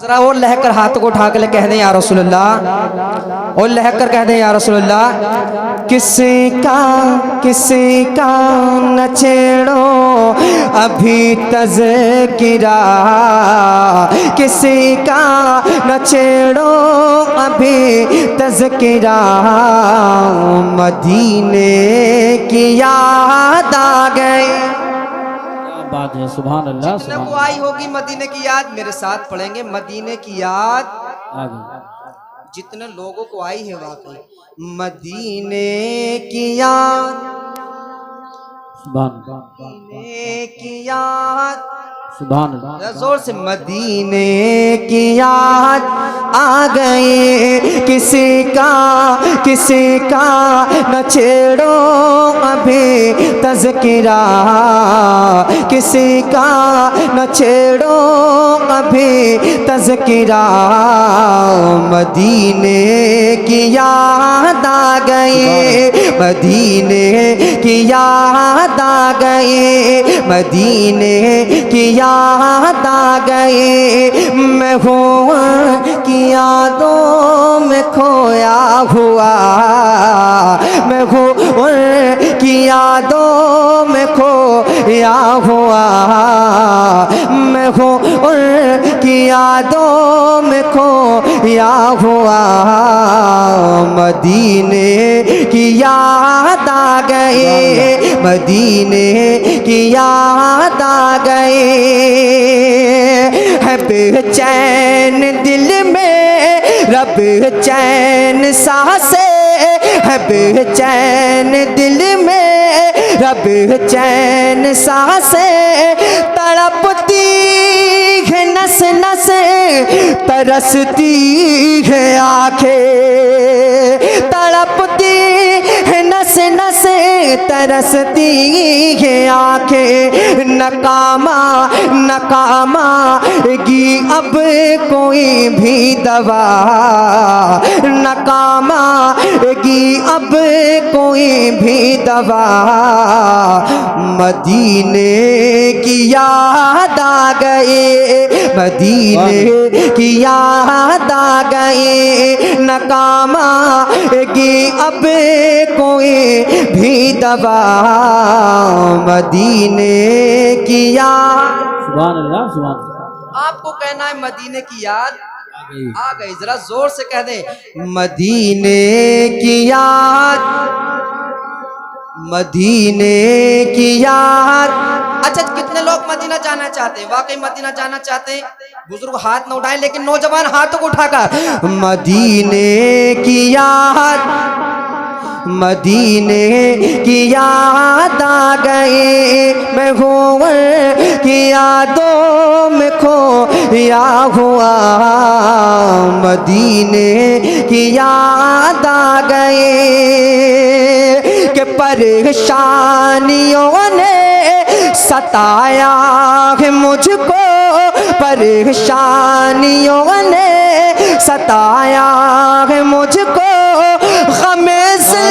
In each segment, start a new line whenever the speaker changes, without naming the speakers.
जरा और लहकर हाथ को उठा कर कह दें या रसूलुल्लाह, और लहकर कह दें या रसूलुल्लाह। किसी का न छेड़ो अभी तज़किरा, किसी का न छेड़ो अभी तज़किरा, मदीने की याद आ गई।
बात है, सुभान अल्लाह।
जितने को आई होगी मदीने की याद, मेरे साथ पढ़ेंगे मदीने की याद
आ गई।
जितने लोगों को आई है वाकई मदीने की याद, मदीने की याद,
सुभान अल्लाह।
जोर से मदीने की याद आ गई। किसी का न छेड़ो अभी तज़किरा, किसी का न छेड़ो अभी तज़किरा, मदीने की याद आ गई, मदीने की याद आ गई, मदीने की याद आ गई। मैं हूँ की यादों में खोया हुआ, मैं हूँ की यादों में खोया हुआ, मैं हूँ की यादों में खोया हुआ, मदीने की याद आ गई, मदीने की याद आ गई। है बेचैन दिल में रब चैन सांसे, है बेचैन दिल में रब चैन सांसे, तड़पती है नस नस तरसती है आंखें, तड़पती है नस नस तरसती है आंखें, नकामा गी अब कोई भी दवा, नकामा गी अब कोई भी दवा, मदीने की याद आ गई, मदीने की याद आ गई, नकामा गी अब कोई भी दवा, मदीने की याद।
सुभान अल्लाह, सुभान अल्लाह।
आपको कहना है मदीने की याद आ गई, जरा जोर से कह दे मदीने की याद, मदीने की याद। अच्छा, कितने लोग मदीना जाना चाहते हैं? वाकई मदीना जाना चाहते हैं? बुजुर्ग हाथ न उठाए, लेकिन नौजवान हाथों को उठाकर मदीने की याद, मदीने की याद आ गई। मैं हूँ की यादों में खोया हुआ, मदीने की याद आ गई। कि परेशानियों ने सताया है मुझको, परेशानियों ने सताया है मुझको, ग़मे से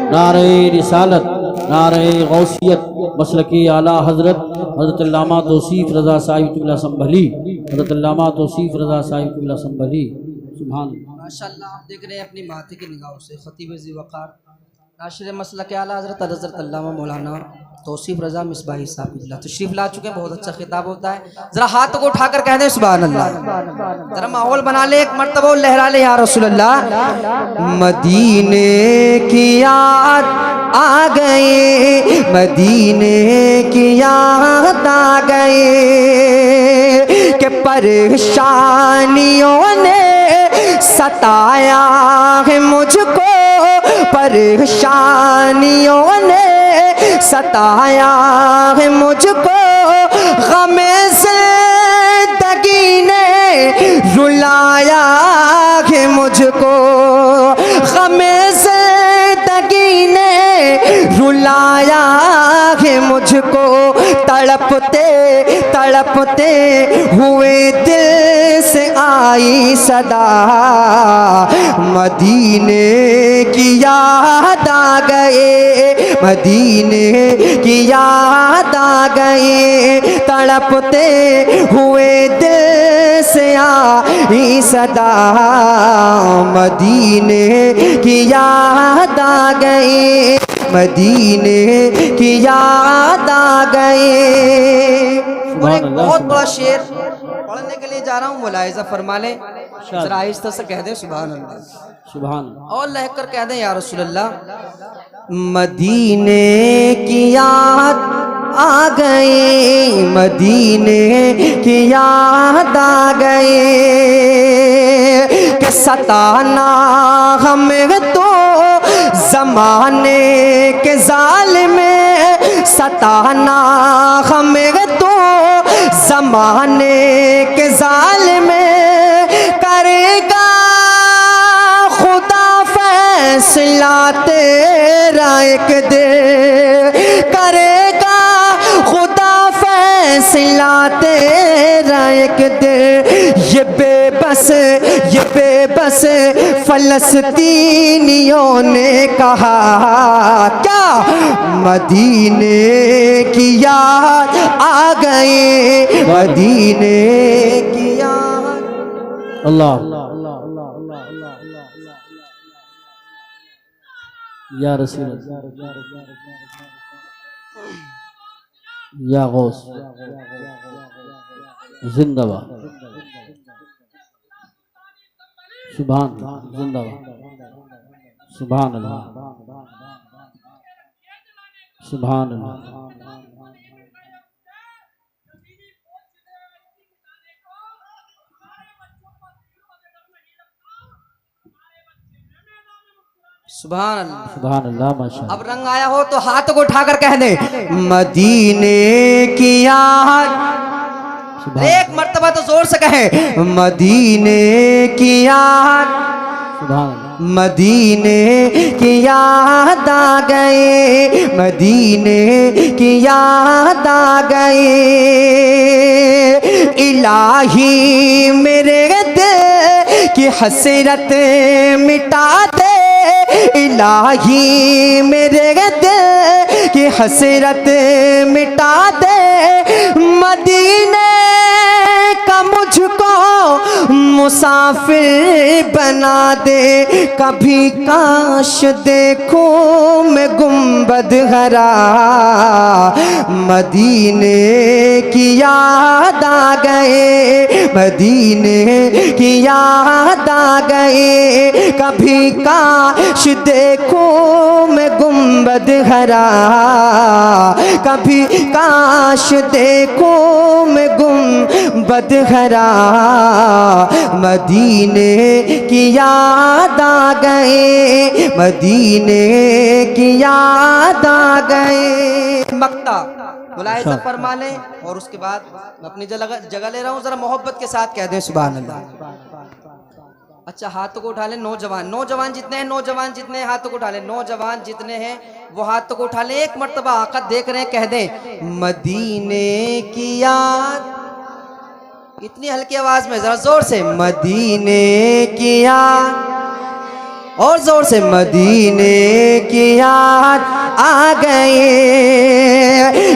नारे रिसालत, नारे गौसियत, मसलकी आला हजरत हजरत अल्लामा तौसीफ रज़ा साहिब क़िबला संभली, हजरत अल्लामा तौसीफ रज़ा साहिब क़िबला संभली। सुभान
माशाअल्लाह। आप देख रहे हैं अपनी माथे की निगाहों से खतीब ज़ी-वक़ार नाशिर मसलक आला हज़रत हज़रत अल्लामा मौलाना तौसीफ रज़ा मिसबाही साहब तशरीफ़ ला चुके हैं। बहुत अच्छा खिताब होता है, ज़रा हाथों को उठाकर कह दें सुभान अल्लाह। ज़रा माहौल बना ले, एक मर्तबा लहरा ले या रसूलल्लाह। मदीने की याद आ गई, मदीने की याद आ गई। कि परेशानियों ने सताया है मुझको, परेशानियों ने सताया है मुझको, ग़मे ज़िंदगी ने रुलाया है मुझको, ग़मे ज़िंदगी ने रुलाया है मुझको, तड़पते तड़पते हुए दिल से आई सदा, मदीने की याद आ गए, मदीने की याद आ गई, तड़पते हुए दिल
ही सदा मदीने की याद आ गई, मदीने की याद आ गई।
और एक बहुत बड़ा शेर पढ़ने के लिए जा रहा हूँ, मुलाहिजा फरमा लें, जरा आहिस्ता से कह दें सुभान अल्लाह,
सुभान।
और लहक कर कह दें या रसूल अल्लाह।
मदीने की याद आ गई, मदीने की याद आ गई, कि सताना हमें तो जमाने के जालिम, सताना हमें तो जमाने के जालिम, करेगा खुदा फैसला तेरा एक दे, करेगा खुदा फैसला तेरा एक दे। ये बेबस फलस्तीनियों ने कहा क्या, मदीने की याद आ गई, मदीने की याद।
अल्लाह या रसूल या गौस जिंदाबाद, सुभान जिंदाबाद, सुभान अल्लाह, सुभान अल्लाह।
सुभान अल्लाह,
सुभान अल्लाह, माशाअल्लाह।
अब रंग आया हो तो हाथ को उठाकर कह दे
मदीने की याद,
एक मर्तबा तो जोर से कहे
मदीने की याद,
सुभान अल्लाह।
मदीने की याद आ गई, मदीने की याद आ गई। इलाही मेरे दिल की हसरत मिटा दे, इलाही मेरे दिल की हसरत मिटा दे, मदीने का मुझको मुसाफिर बना दे। कभी काश देखूं मैं गुंबद हरा, मदीने की याद आ गए, मदीने की याद आ गए। कभी काश देखूं मैं गुंबद हरा, कभी काश देखूं मैं गुंबद हरा, मदीने की याद आ गए, मदीने की याद आ गए।
मक्ता मुलाहिजा फरमा लें, और उसके बाद मैं अपनी जगह ले रहा हूँ, जरा मोहब्बत के साथ कह दें सुभान अल्लाह। अच्छा हाथों को उठा लें, नौजवान जितने हैं, नौजवान जितने हैं हाथों को उठा लें, नौजवान जितने हैं वो हाथों को उठा लें। एक मर्तबा आका देख रहे हैं, कह दें
मदीने की याद,
इतनी हल्की आवाज में, जरा जोर से
मदीने की याद, और जोर से, मदीने की याद आ गए।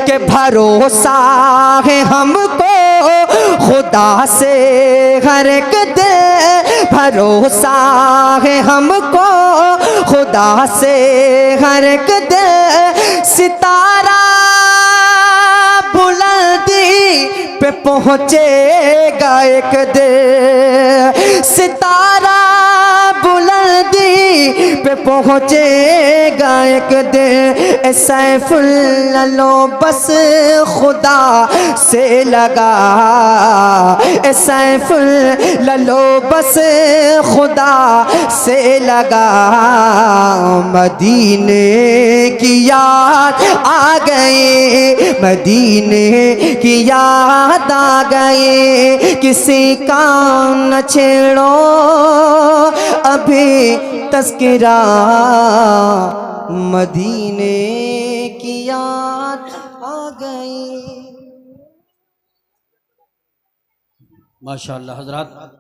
कि भरोसा है हमको खुदा से हर एक दे, भरोसा है हमको खुदा से हर एक दे। सितारा बुलंदी पे पहुँचेगा एक दे, सितारा बुलंदी पे पहुँचेगा एक दे। सैफुल लो बस खुदा से लगा, सैफुल लो बस खुदा से लगा। मदीने की याद आ गई, मदीने की याद आ गई। किसी का न छेड़ो अभी तस्किरा, मदीने की याद आ गई।
माशाअल्लाह हजरात।